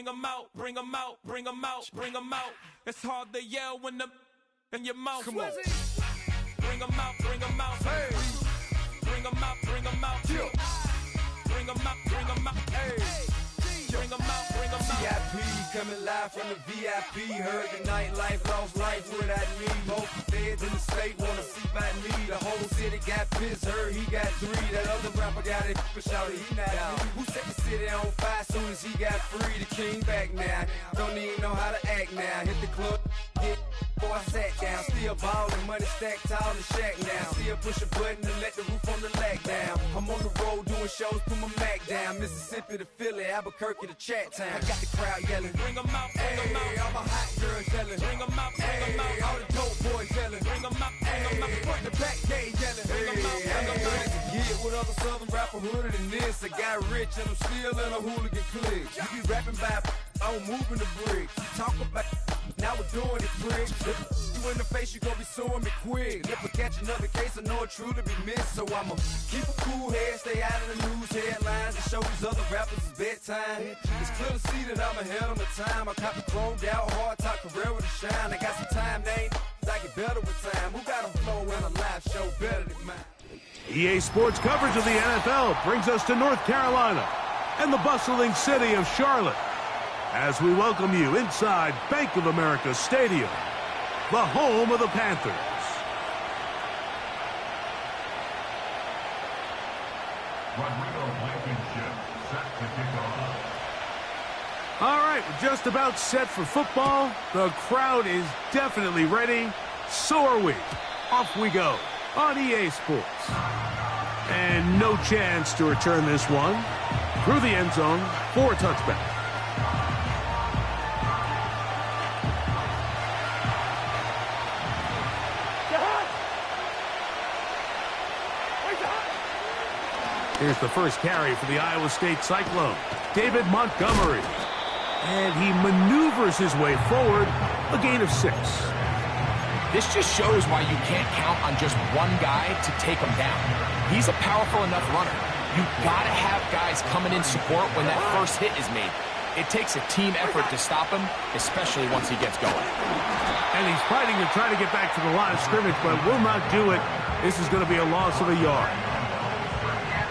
Bring 'em out, bring 'em out, bring 'em out, bring 'em out. It's hard to yell when the in your mouth. Come on. Bring 'em out, bring 'em out. Hey. Bring 'em out, bring 'em out. Yeah. Bring 'em out, bring 'em out. Hey. Bring 'em out, bring 'em out. VIP coming live from the VIP. Heard the nightlife, lost life without me. Both feds in the state wanna see by me. The whole city got pissed, heard he got 3. That other rapper got it, but shouted he not out. Who set the city on fire soon as he got free? The king back now, don't even know how to act now. Hit the club, hit before I sat down. Still ballin', money stacked tall in shack now. Still push a button and let the roof on the lag down. I'm on the road doing shows, put my Mac down. Mississippi to Philly, Albuquerque to Chat Town. I got the crowd yelling, Bring 'em out, bring 'em out. hey, all my hot girls yelling, Bring 'em out, bring 'em out. all the dope boys yelling, Bring 'em out, bring 'em out. front to back gate yelling, Bring 'em out, bring 'em out. Get with other southern rapper hooded than this. I got rich and I'm still in a hooligan clique. You be rapping by, I'm moving the bricks. You talk about, now we're doing it quick. You in the face, you gon' be suing me quick. If I catch another case, I know it truly be missed. So I'ma keep a cool head, stay out of the news headlines, and show these other rappers it's bedtime. It's clear to see that I'm ahead of my time. I cop the chromed out, hard top career with a shine. I got some time, named I get better with time. Who got a flow and a live show better than mine? EA Sports coverage of the NFL brings us to North Carolina and the bustling city of Charlotte as we welcome you inside Bank of America Stadium, the home of the Panthers. Rodrigo Blankenship set to kick off. All right, we're just about set for football. The crowd is definitely ready. So are we. Off we go on EA Sports. And no chance to return this one through the end zone for a touchback. Here's the first carry for the Iowa State Cyclone, David Montgomery. And he maneuvers his way forward, a gain of 6. This just shows why you can't count on just one guy to take him down. He's a powerful enough runner. You've got to have guys coming in support when that first hit is made. It takes a team effort to stop him, especially once he gets going. And he's fighting to try to get back to the line of scrimmage, but will not do it. This is going to be a loss of a yard.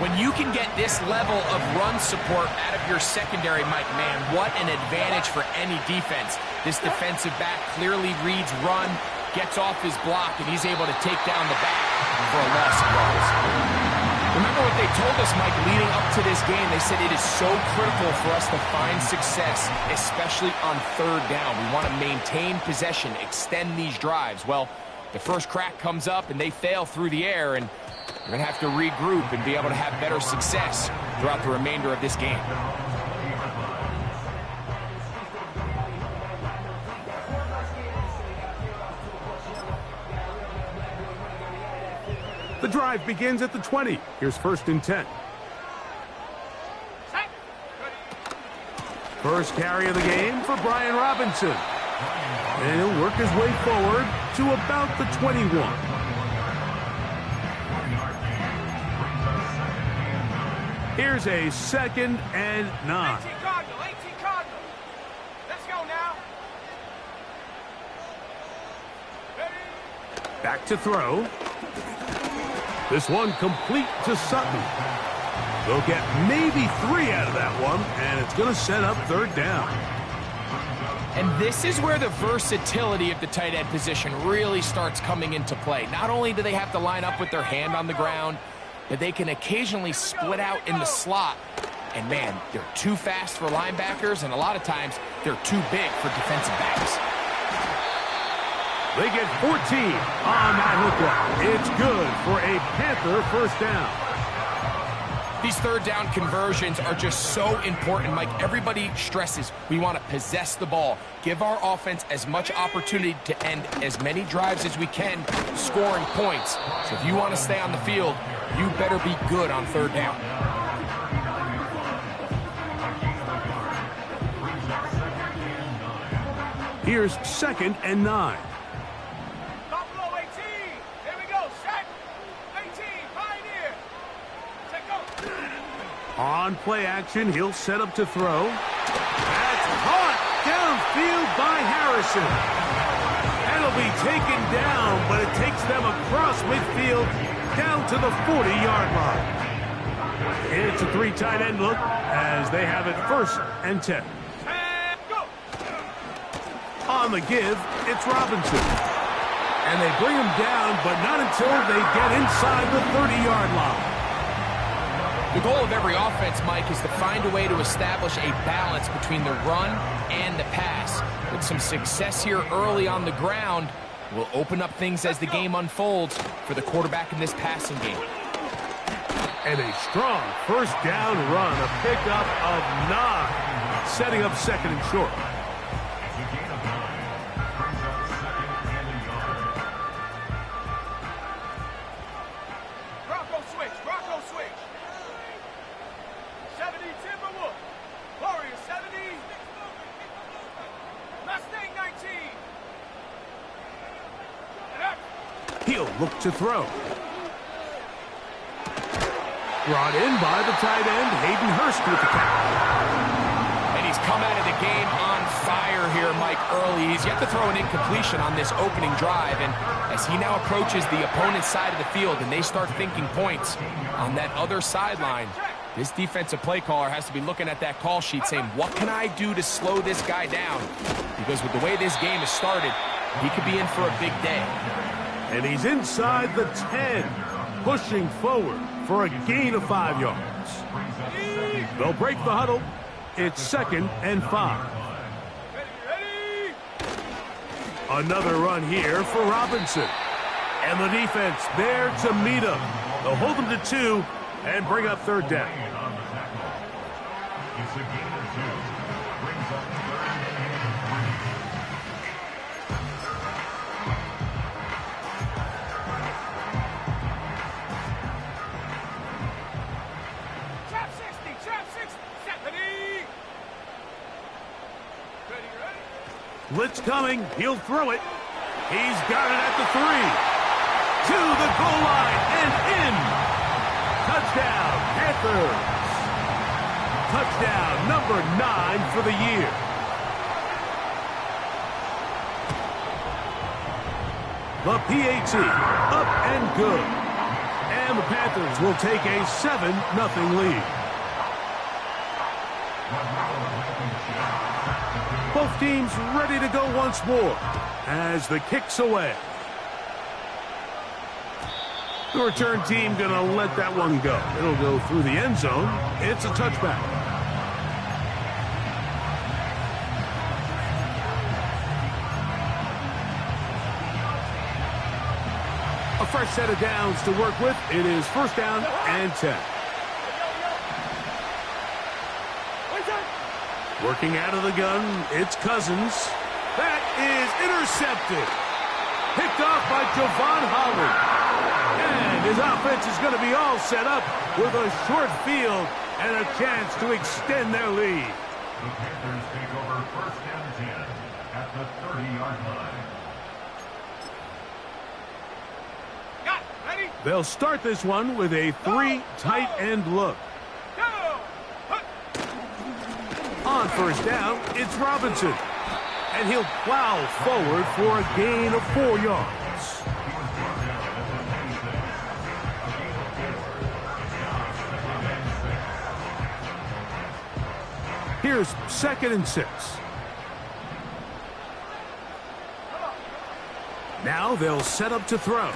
When you can get this level of run support out of your secondary, Mike, man, what an advantage for any defense. This defensive back clearly reads run, gets off his block, and he's able to take down the back for a loss of yards. The Remember what they told us, Mike, leading up to this game. They said it is so critical for us to find success, especially on third down. We want to maintain possession, extend these drives. Well, the first crack comes up, and they fail through the air, and we're going to have to regroup and be able to have better success throughout the remainder of this game. The drive begins at the 20. Here's 1st and 10. First carry of the game for Brian Robinson. And he'll work his way forward to about the 21. Here's a 2nd and 9. 18 Cardinal. Let's go now. Ready? Back to throw. This one complete to Sutton. They'll get maybe 3 out of that one, and it's going to set up 3rd down. And this is where the versatility of the tight end position really starts coming into play. Not only do they have to line up with their hand on the ground, but they can occasionally split out in the slot. And man, they're too fast for linebackers, and a lot of times they're too big for defensive backs. They get 14 on that hook run. It's good for a Panther 1st down. These 3rd down conversions are just so important, Mike. Everybody stresses we want to possess the ball, give our offense as much opportunity to end as many drives as we can, scoring points. So if you want to stay on the field, you better be good on 3rd down. Here's 2nd and 9. Buffalo 18. Here we go. Set. 18. Pioneer. Take go. On play action, he'll set up to throw. That's caught downfield by Harrison. That'll be taken down, but it takes them across midfield down to the 40-yard line. It's a 3 tight end look as they have it 1st and 10. On the give, it's Robinson. And they bring him down, but not until they get inside the 30-yard line. The goal of every offense, Mike, is to find a way to establish a balance between the run and the pass. With some success here early on the ground, will open up things as the game unfolds for the quarterback in this passing game. And a strong 1st down run, a pickup of 9, setting up 2nd and short. Bronco switch. 70 Timberwolf. Warriors 70. Mustang 19. He'll look to throw. Brought in by the tight end, Hayden Hurst with the catch. And he's come out of the game on fire here, Mike, early. He's yet to throw an incompletion on this opening drive, and as he now approaches the opponent's side of the field and they start thinking points on that other sideline, this defensive play caller has to be looking at that call sheet saying, what can I do to slow this guy down? Because with the way this game has started, he could be in for a big day. And he's inside the 10, pushing forward for a gain of 5 yards. They'll break the huddle. It's 2nd and 5. Another run here for Robinson. And the defense there to meet him. They'll hold him to 2 and bring up 3rd down. It's a gain of 2. Brings up 3rd Trap 60. Stephanie. Ready. Blitz coming. He'll throw it. He's got it at the 3. To the goal line and in. Touchdown, Panthers. Touchdown number 9 for the year. The PAT up and good. And the Panthers will take a 7-0 lead. Both teams ready to go once more as the kick's away. The return team going to let that one go. It'll go through the end zone. It's a touchback. A fresh set of downs to work with. It is first down and 10. Working out of the gun, it's Cousins. That is intercepted. Picked off by Javon Holland. And his offense is going to be all set up with a short field and a chance to extend their lead. The Panthers take over first and 10 at the 30-yard line. They'll start this one with a 3 tight end look. On first down, it's Robinson. And he'll plow forward for a gain of 4 yards. Here's 2nd and 6. Now they'll set up to throw.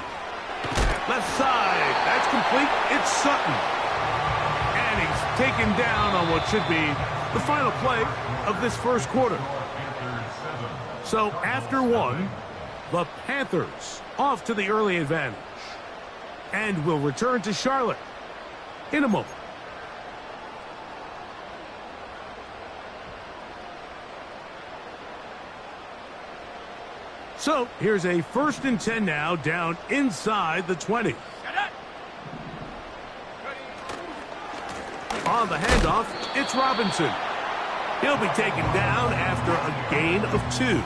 Left side, that's complete. It's Sutton. And he's taken down on what should be the final play of this first quarter. So after one, the Panthers off to the early advantage. And will return to Charlotte in a moment. So here's a 1st and 10 now down inside the 20. On the handoff, it's Robinson. He'll be taken down after a gain of 2.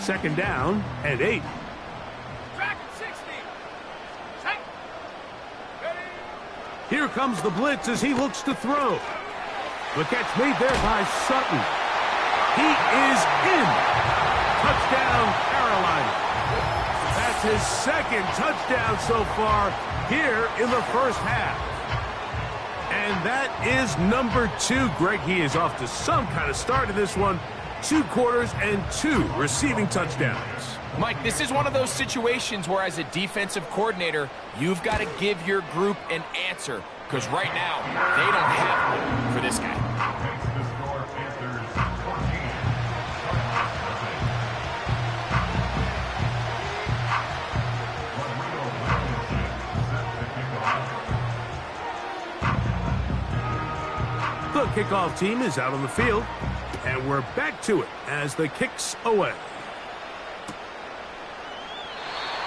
Second down and 8. Here comes the blitz as he looks to throw. The catch made there by Sutton. He is in. Touchdown, Carolina. That's his 2nd touchdown so far here in the first half. And that is number 2. Greg, he is off to some kind of start in this one. 2 quarters and 2 receiving touchdowns. Mike, this is one of those situations where as a defensive coordinator, you've got to give your group an answer. Because right now, they don't have one for this guy. Takes the score, Panthers 14. Rodrigo Blankenship set the kickoff. The kickoff team is out on the field. And we're back to it as the kick's away.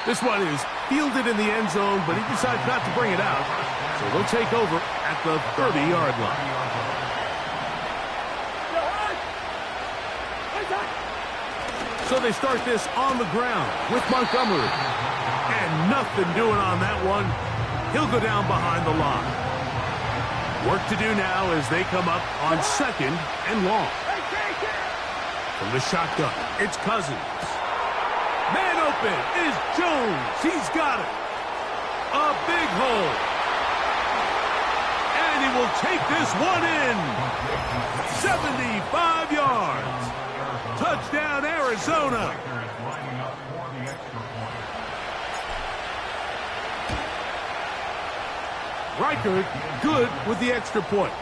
This one is fielded in the end zone, but he decides not to bring it out. So they'll take over at the 30-yard line. So they start this on the ground with Montgomery. And nothing doing on that one. He'll go down behind the line. Work to do now as they come up on 2nd and long. From the shotgun, it's Cousins. Man open is Jones. He's got it. A big hole. And he will take this one in. 75 yards. Touchdown, Arizona. Lining up for the extra point. Reichard good with the extra point.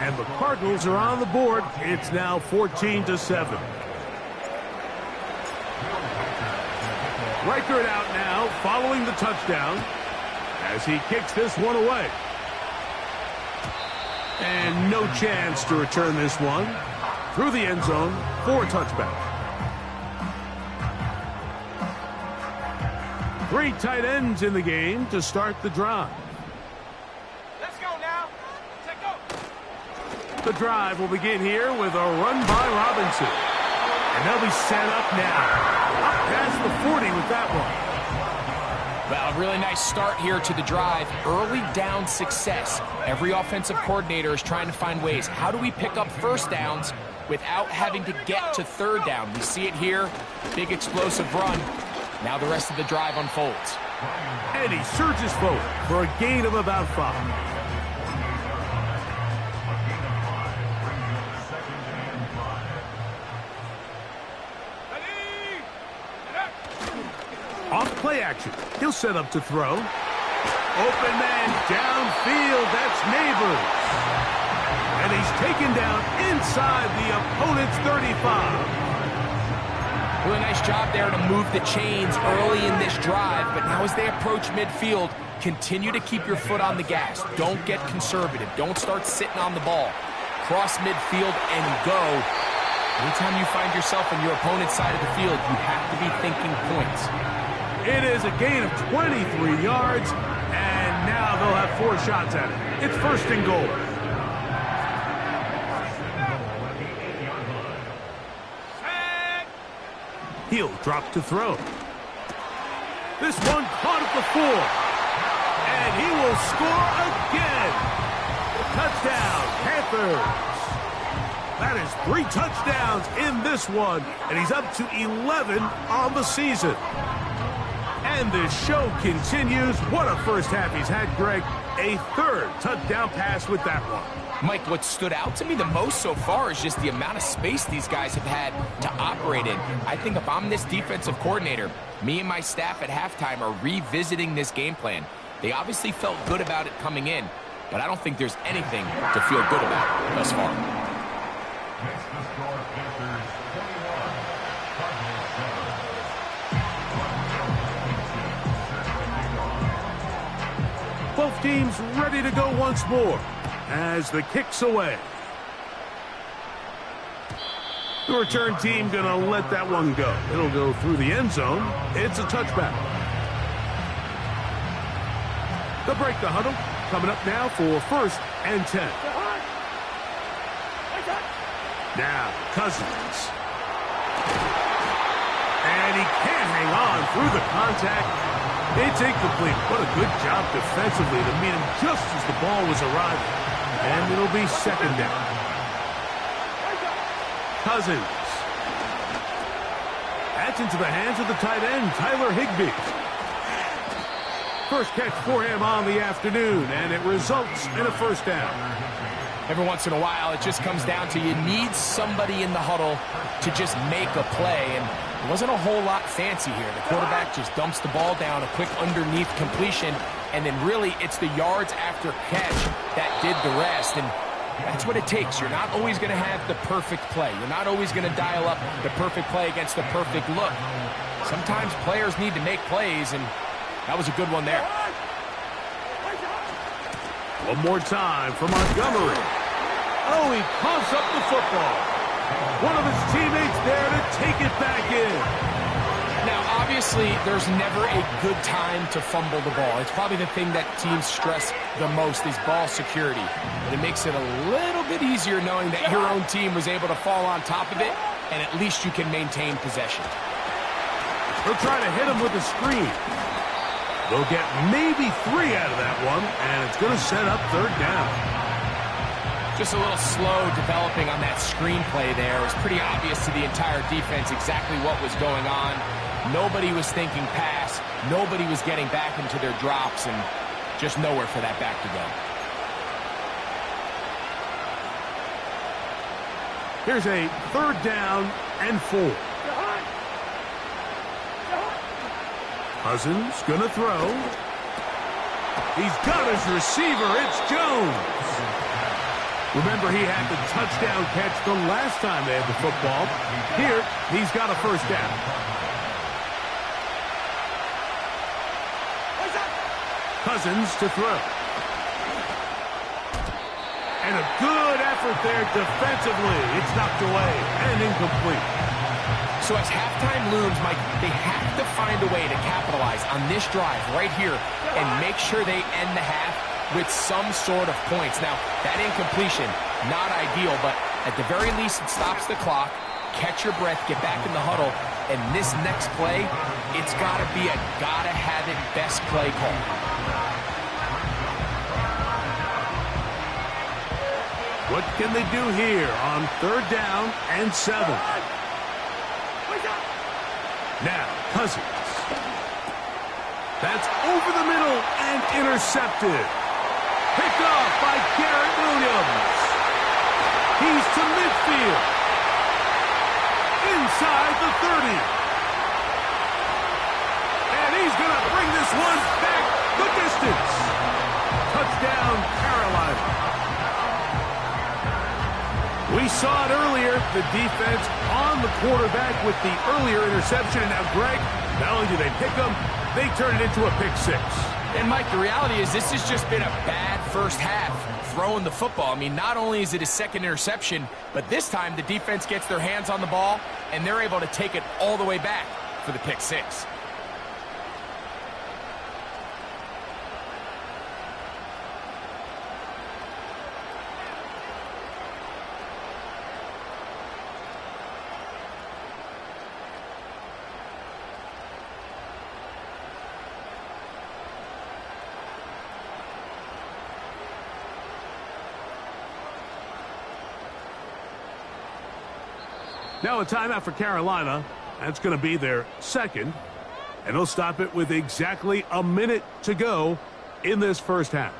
And the Cardinals are on the board. It's now 14-7. Reichard out now following the touchdown as he kicks this one away. And no chance to return this one through the end zone for a touchback. 3 tight ends in the game to start the drive. Let's go now. Take go. The drive will begin here with a run by Robinson. And they'll be set up now. Up past the 40 with that one. Well, a really nice start here to the drive. Early down success. Every offensive coordinator is trying to find ways. How do we pick up first downs without having to get to 3rd down? We see it here. Big explosive run. Now the rest of the drive unfolds. And he surges forward for a gain of about 5. Off play action. He'll set up to throw. Open man downfield. That's Neighbors. And he's taken down inside the opponent's 35. Really nice job there to move the chains early in this drive, but now as they approach midfield, continue to keep your foot on the gas. Don't get conservative. Don't start sitting on the ball. Cross midfield and go. Anytime you find yourself on your opponent's side of the field, you have to be thinking points. It is a gain of 23 yards, and now they'll have 4 shots at it. It's first and goal. He'll drop to throw. This one caught at the 4. And he will score again. Touchdown, Panthers. That is 3 touchdowns in this one, and he's up to 11 on the season. And this show continues. What a first half he's had, Greg. A 3rd touchdown pass with that one. Mike, what stood out to me the most so far is just the amount of space these guys have had to operate in. I think if I'm this defensive coordinator, me and my staff at halftime are revisiting this game plan. They obviously felt good about it coming in, but I don't think there's anything to feel good about thus far. Next to score, Panthers 21, Cardinals 7. Both teams ready to go once more as the kick's away. The return team gonna let that one go. It'll go through the end zone. It's a touchback. They'll break the huddle. Coming up now for 1st and 10. Now, Cousins. And he can't hang on through the contact. It's incomplete. What a good job defensively to meet him just as the ball was arriving. And it'll be 2nd down. Cousins. That's into the hands of the tight end, Tyler Higbee. First catch for him on the afternoon, and it results in a 1st down. Every once in a while, it just comes down to you need somebody in the huddle to just make a play, and it wasn't a whole lot fancy here. The quarterback just dumps the ball down, a quick underneath completion, and then really it's the yards after catch that did the rest, and that's what it takes. You're not always going to have the perfect play. You're not always going to dial up the perfect play against the perfect look. Sometimes players need to make plays, and that was a good one there. One more time for Montgomery. Oh, he pumps up the football. One of his teammates there to take it back in. Now, obviously, there's never a good time to fumble the ball. It's probably the thing that teams stress the most is ball security. But it makes it a little bit easier knowing that your own team was able to fall on top of it, and at least you can maintain possession. They'll try to hit him with a screen. They'll get maybe 3 out of that one, and it's going to set up 3rd down. Just a little slow developing on that screenplay there. It was pretty obvious to the entire defense exactly what was going on. Nobody was thinking pass. Nobody was getting back into their drops, and just nowhere for that back to go. Here's a 3rd down and 4. Cousins gonna throw. He's got his receiver. It's Jones. Remember, he had the touchdown catch the last time they had the football. Here, he's got a 1st down. Cousins to throw. And a good effort there defensively. It's knocked away and incomplete. So as halftime looms, Mike, they have to find a way to capitalize on this drive right here and make sure they end the half with some sort of points. Now, that incompletion, not ideal, but at the very least it stops the clock. Catch your breath, get back in the huddle, and this next play, it's got to be a gotta-have-it best play call. What can they do here on 3rd down and 7? Now, Cousins. That's over the middle and intercepted. Picked off by Garrett Williams. He's to midfield. Inside the 30. And the defense on the quarterback with the earlier interception. And now, Greg, not only do they pick him, they turn it into a pick six. And, Mike, the reality is this has just been a bad first half throwing the football. I mean, not only is it his second interception, but this time the defense gets their hands on the ball, and they're able to take it all the way back for the pick six. Now a timeout for Carolina. That's going to be their second. And they'll stop it with exactly a minute to go in this first half.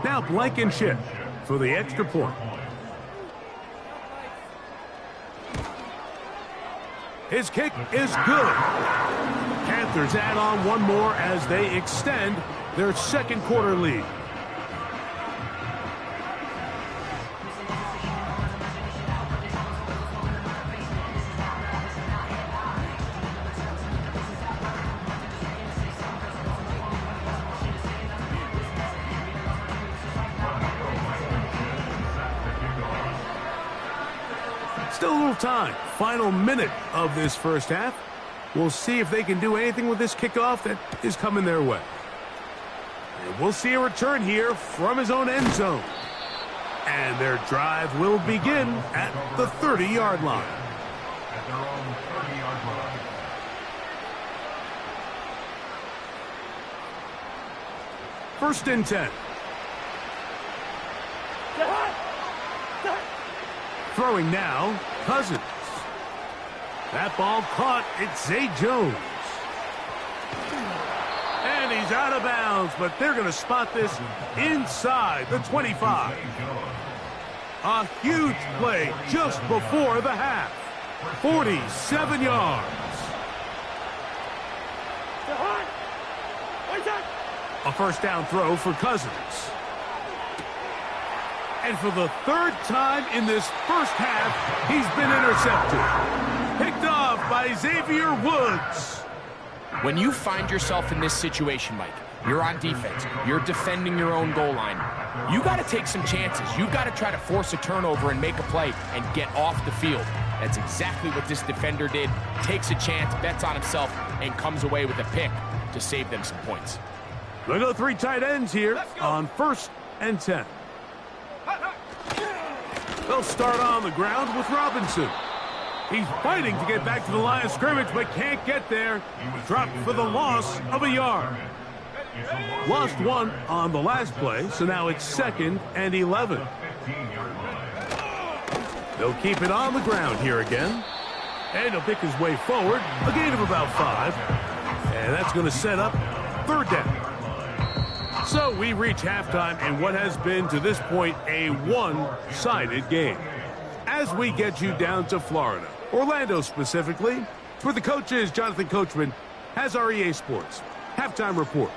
Now Blankenship for the extra point. His kick is good. Panthers add on one more as they extend their second quarter lead. Still a little time. Final minute of this first half. We'll see if they can do anything with this kickoff that is coming their way. And we'll see a return here from his own end zone. And their drive will begin at the 30-yard line. At their own 30-yard line. First and 10. Throwing now, Cousins. That ball caught. It's Zay Jones. And he's out of bounds, but they're going to spot this inside the 25. A huge play just before the half. 47 yards. A first down throw for Cousins. And for the third time in this first half, he's been intercepted. Picked off by Xavier Woods. When you find yourself in this situation, Mike, you're on defense, you're defending your own goal line, you got to take some chances. You got to try to force a turnover and make a play and get off the field. That's exactly what this defender did. Takes a chance, bets on himself, and comes away with a pick to save them some points. They'll go three tight ends here on first and 10. They'll start on the ground with Robinson. He's fighting to get back to the line of scrimmage, but can't get there. Dropped for the loss of a yard. Lost one on the last play, so now it's 2nd and 11. They'll keep it on the ground here again. And he'll pick his way forward, a gain of about 5. And that's going to set up 3rd down. So we reach halftime in what has been, to this point, a one-sided game. As we get you down to Florida, Orlando specifically, for the coaches, Jonathan Coachman has our EA Sports Halftime Report.